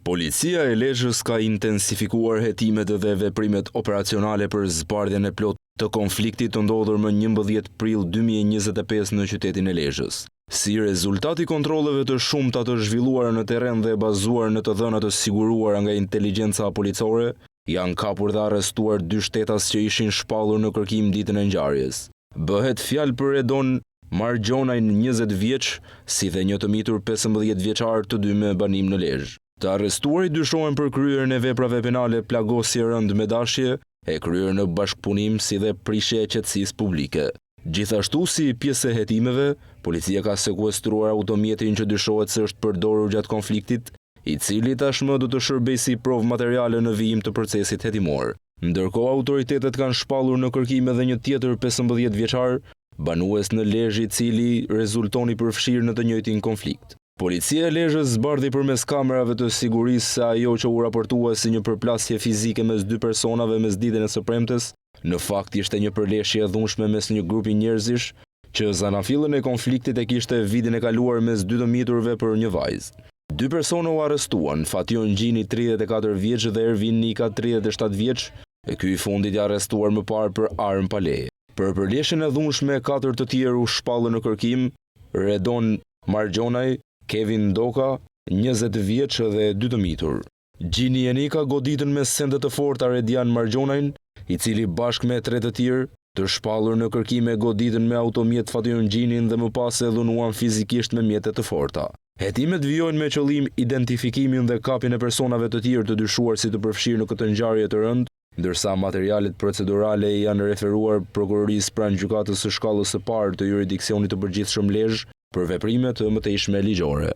Policia e Lezhës ka intensifikuar hetimet dhe veprimet operacionale për zbardhjen e plotë të konfliktit të ndodhur më 11 prill 2025 në qytetin e Lezhës. Si rezultat i kontrolleve të shumta të zhvilluara në terren dhe bazuar në të dhëna të siguruara nga inteligjenca policore, janë kapur dhe arrestuar 2 shtetas që ishin shpallur në kërkim ditën e ngjarjes. Bëhet fjalë për Redon Margjonajn 20 vjeç, si dhe një të mitur 15 vjeçar të dy me banim në Lezhë. Të arrestuarit dyshohen për kryerjen e veprave penale plagosje rënd me dashje, e kryer në bashkëpunim si dhe prishje e qetësisë publike. Gjithashtu, si pjesë e hetimeve, policia ka sekuestruar automjetin që dyshohet se është përdorur gjatë konfliktit, i cili tashmë do të shërbejë si provë materiale në vijim të procesit hetimor. Ndërkohë, autoritetet kanë shpallur në kërkim edhe një tjetër 15 vjeçar, banues në Lezhë, i cili rezultoni përfshirë në të njëjtin konflikt. Policia e Lezhës zbardhi përmes kamerave të sigurisë se ajo që u raportua si një përplasje fizike mes 2 personave mes ditën e së premtes, në fakt ishte një përleshje e dhunshme mes një grupi njerëzish që zanafillën e konfliktit e kishte vitin e kaluar mes 2 të miturve për një vajzë. 2 persona u arrestuan, Fation Gjini 34 vjeç dhe Ervin Nika 37 vjeç, e ky i fundit i arrestuar më parë për armë pa leje. Për përleshjen e dhunshme 4 të tjerë u shpallën në kërkim: Redon Margjonaj, Kevin Doka, 20 vjeç dhe 2 të mitur. Gjini e Nika goditën me sende të forta Redian Margjonajn, i cili bashkë me 3 të tjerë të shpallur në kërkime goditën me automjet Fation Gjinin dhe më pas e dhunuan fizikisht me mjete të forta. Hetimet vijojnë me qëllim identifikimin dhe kapjen e personave të tjerë të dyshuar si të përfshirë në këtë ngjarje të rëndë, ndërsa materialet procedurale janë referuar prokurorisë pranë gjykatës së shkallës së parë të jurisdiksionit të përgjithshëm Lezhë për veprime të mëtejshme ligjore.